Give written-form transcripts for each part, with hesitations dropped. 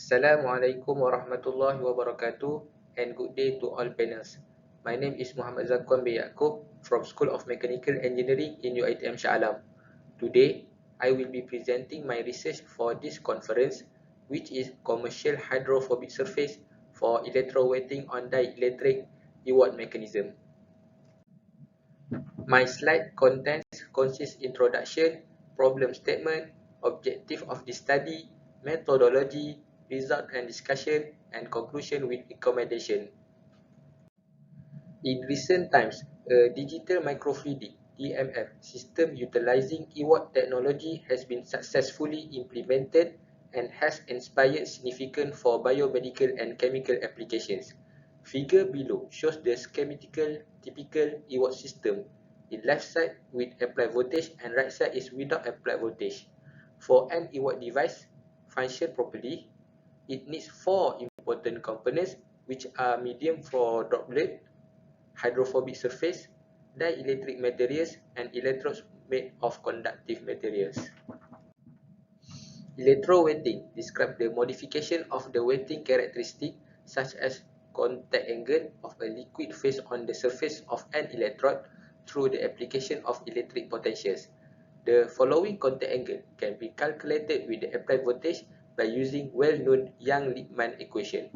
Assalamualaikum warahmatullahi wabarakatuh and good day to all panels. My name is Zakwan Bin Ya'acob from School of Mechanical Engineering in UiTM Shah Alam. Today, I will be presenting my research for this conference, which is Commercial Hydrophobic Surface for Electrowetting-on-Dielectric EWOD mechanism. My slide contents consists introduction, problem statement, objective of the study, methodology, result and discussion, and conclusion with recommendation. In recent times, a digital microfluidic (DMF) system utilizing EWOD technology has been successfully implemented and has inspired significant for biomedical and chemical applications. Figure below shows the schematical typical EWOD system. The left side with applied voltage and right side is without applied voltage. For an EWOD device function properly, it needs four important components, which are medium for droplet, hydrophobic surface, dielectric materials, and electrodes made of conductive materials. Electrowetting describes the modification of the wetting characteristic, such as contact angle of a liquid phase on the surface of an electrode through the application of electric potentials. The following contact angle can be calculated with the applied voltage by using well-known Young-Lippmann equation.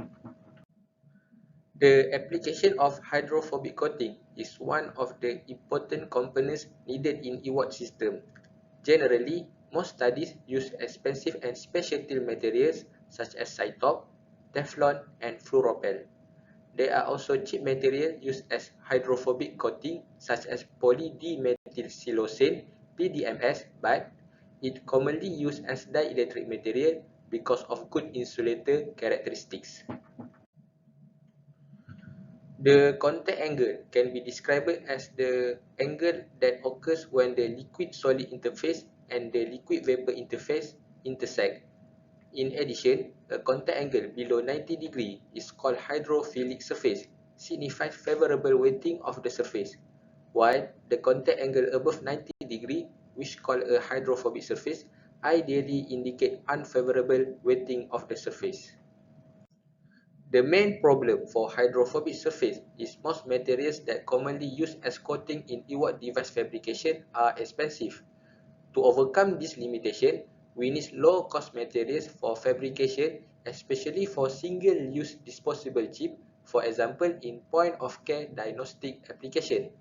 The application of hydrophobic coating is one of the important components needed in EWOD system. Generally, most studies use expensive and specialty materials such as Cytop, Teflon, and fluoropel. There are also cheap materials used as hydrophobic coating such as polydimethylsiloxane (PDMS), but it commonly used as dielectric material because of good insulator characteristics. The contact angle can be described as the angle that occurs when the liquid-solid interface and the liquid-vapor interface intersect. In addition, a contact angle below 90 degrees is called hydrophilic surface, signifies favorable wetting of the surface, while the contact angle above 90 degrees, which called a hydrophobic surface, ideally indicate unfavorable wetting of the surface. The main problem for hydrophobic surface is most materials that commonly used as coating in EWOD device fabrication are expensive. To overcome this limitation, we need low-cost materials for fabrication, especially for single-use disposable chip, for example in point-of-care diagnostic application.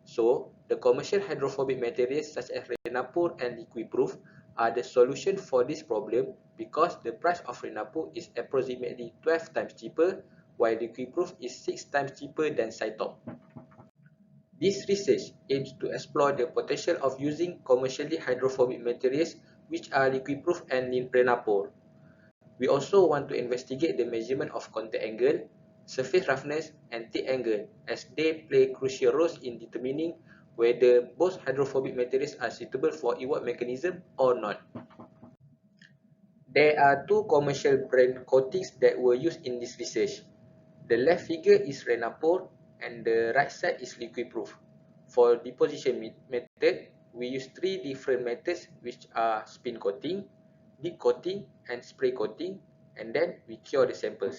So, the commercial hydrophobic materials such as Renapur and Liquiproof are the solution for this problem because the price of Renapur is approximately 12 times cheaper, while Liquiproof is 6 times cheaper than Cytop. This research aims to explore the potential of using commercially hydrophobic materials which are Liquiproof and Renapur. We also want to investigate the measurement of contact angle, surface roughness, and tip angle, as they play crucial roles in determining whether both hydrophobic materials are suitable for EWOD mechanism or not. There are two commercial brand coatings that were used in this research. The left figure is Renapur and the right side is Liquiproof. For deposition method, we use three different methods, which are spin coating, dip coating, and spray coating, and then we cure the samples.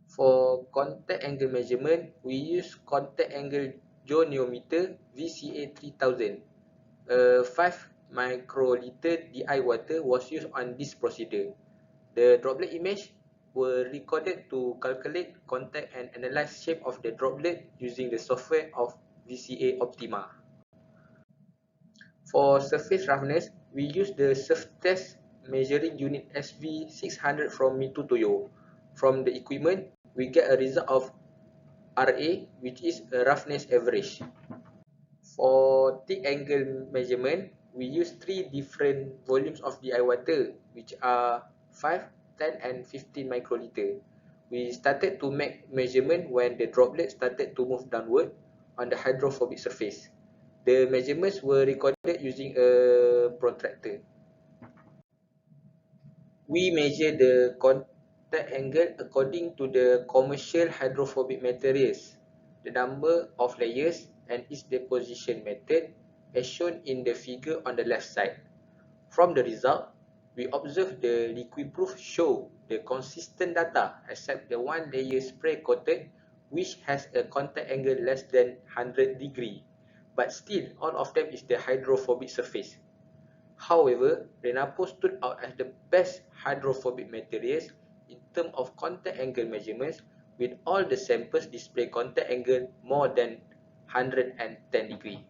For contact angle measurement, we use contact angle goniometer VCA 3000. A 5 microliter DI water was used on this procedure. The droplet image were recorded to calculate contact and analyze shape of the droplet using the software of VCA Optima. For surface roughness, we use the Surftest measuring unit SV600 from Mitutoyo. From the equipment, we get a result of RA, which is a roughness average. For tip angle measurement, we use three different volumes of DI water, which are 5, 10, and 15 microliter. We started to make measurement when the droplet started to move downward on the hydrophobic surface. The measurements were recorded using a protractor. We measure the contact angle according to the commercial hydrophobic materials, the number of layers, and its deposition method as shown in the figure on the left side. From the result, We observe the liquid proof show the consistent data except the one layer spray coated which has a contact angle less than 100 degree, but still all of them is the hydrophobic surface. However, Renapo stood out as the best hydrophobic materials in terms of contact angle measurements, with all the samples display contact angle more than 110 degree.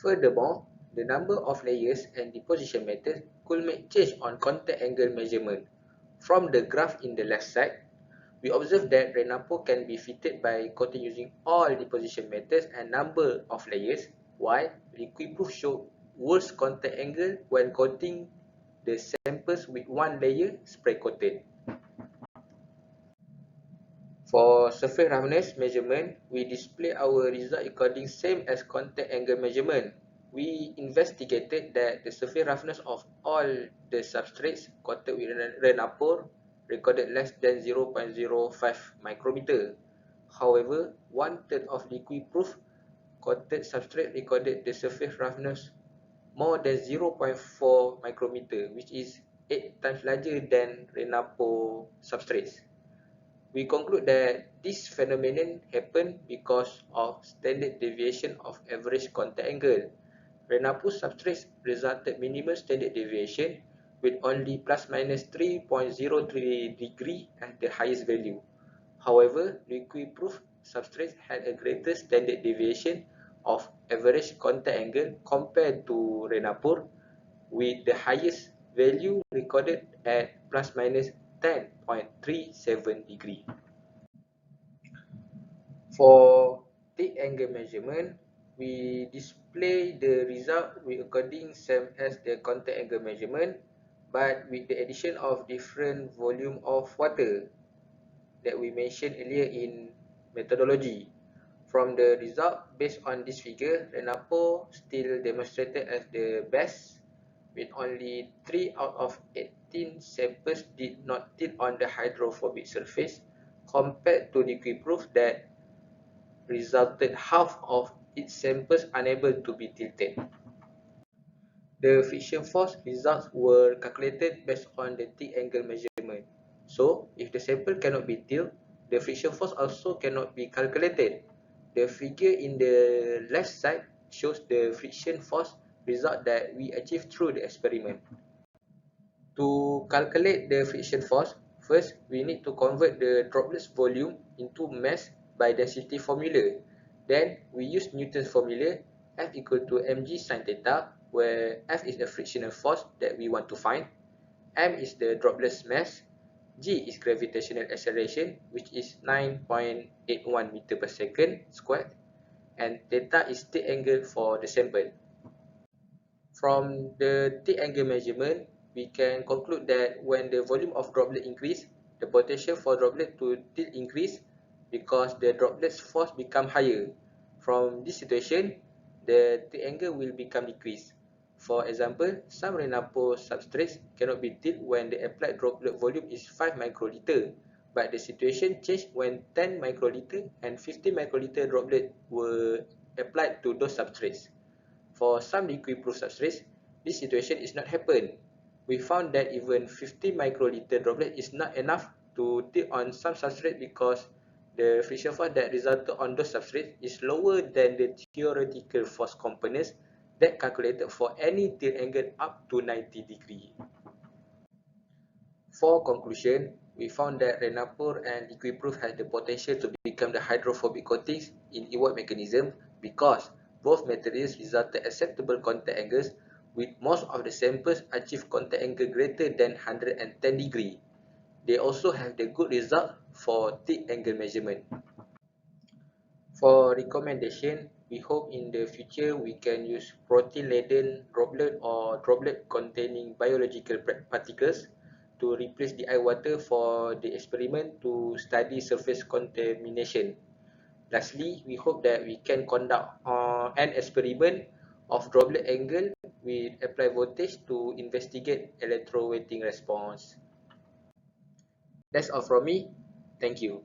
Furthermore, the number of layers and deposition methods could make change on contact angle measurement. From the graph in the left side, we observe that Renapo can be fitted by coating using all deposition methods and number of layers, while liquid proof show worse contact angle when coating the samples with one layer spray coated. For surface roughness measurement, we display our result according same as contact angle measurement. We investigated that the surface roughness of all the substrates coated with Renapo recorded less than 0.05 micrometer. However, one-third of liquid-proof coated substrate recorded the surface roughness more than 0.4 micrometer, which is 8 times larger than Renapo substrates. We conclude that this phenomenon happened because of standard deviation of average contact angle. Renapo substrates resulted minimal standard deviation with only plus minus 3.03 degree as the highest value. However, liquid-proof substrates had a greater standard deviation of average contact angle compared to Renapo, with the highest value recorded at plus minus 10.37 degree. For thick angle measurement, we display the result with according same as the contact angle measurement, but with the addition of different volume of water that we mentioned earlier in methodology. From the result based on this figure, Renapo still demonstrated as the best, with only 3 out of 18 samples did not tilt on the hydrophobic surface, compared to liquid proof that resulted half of its samples unable to be tilted. The friction force results were calculated based on the thick angle measurement. So, if the sample cannot be tilted, the friction force also cannot be calculated. The figure in the left side shows the friction force result that we achieved through the experiment. To calculate the friction force, first we need to convert the droplets volume into mass by density formula. Then we use Newton's formula, F equal to mg sin theta, where F is the frictional force that we want to find, m is the droplets mass, g is gravitational acceleration, which is 9.81 meter per second squared, and theta is thick angle for the sample. From the thick angle measurement, we can conclude that when the volume of droplet increase, the potential for droplet to tilt increase because the droplet's force become higher. From this situation, the thick angle will become decreased. For example, some Renapo substrates cannot be tilted when the applied droplet volume is 5 microliter, but the situation changed when 10 microliter and 50 microliter droplet were applied to those substrates. For some liquid-proof substrates, this situation is not happen. We found that even 50 microliter droplet is not enough to tilt on some substrate because the friction force that resulted on those substrates is lower than the theoretical force components that calculated for any tilt angle up to 90 degree. For conclusion, we found that Renapo and liquid-proof has the potential to become the hydrophobic coatings in EWOD mechanism because both materials resulted acceptable contact angles, with most of the samples achieve contact angle greater than 110 degree. They also have the good result for thick angle measurement. For recommendation, we hope in the future we can use protein-laden droplet or droplet containing biological particles to replace the eye water for the experiment to study surface contamination. Lastly, we hope that we can conduct an experiment of droplet angle with applied voltage to investigate electrowetting response. That's all from me. Thank you.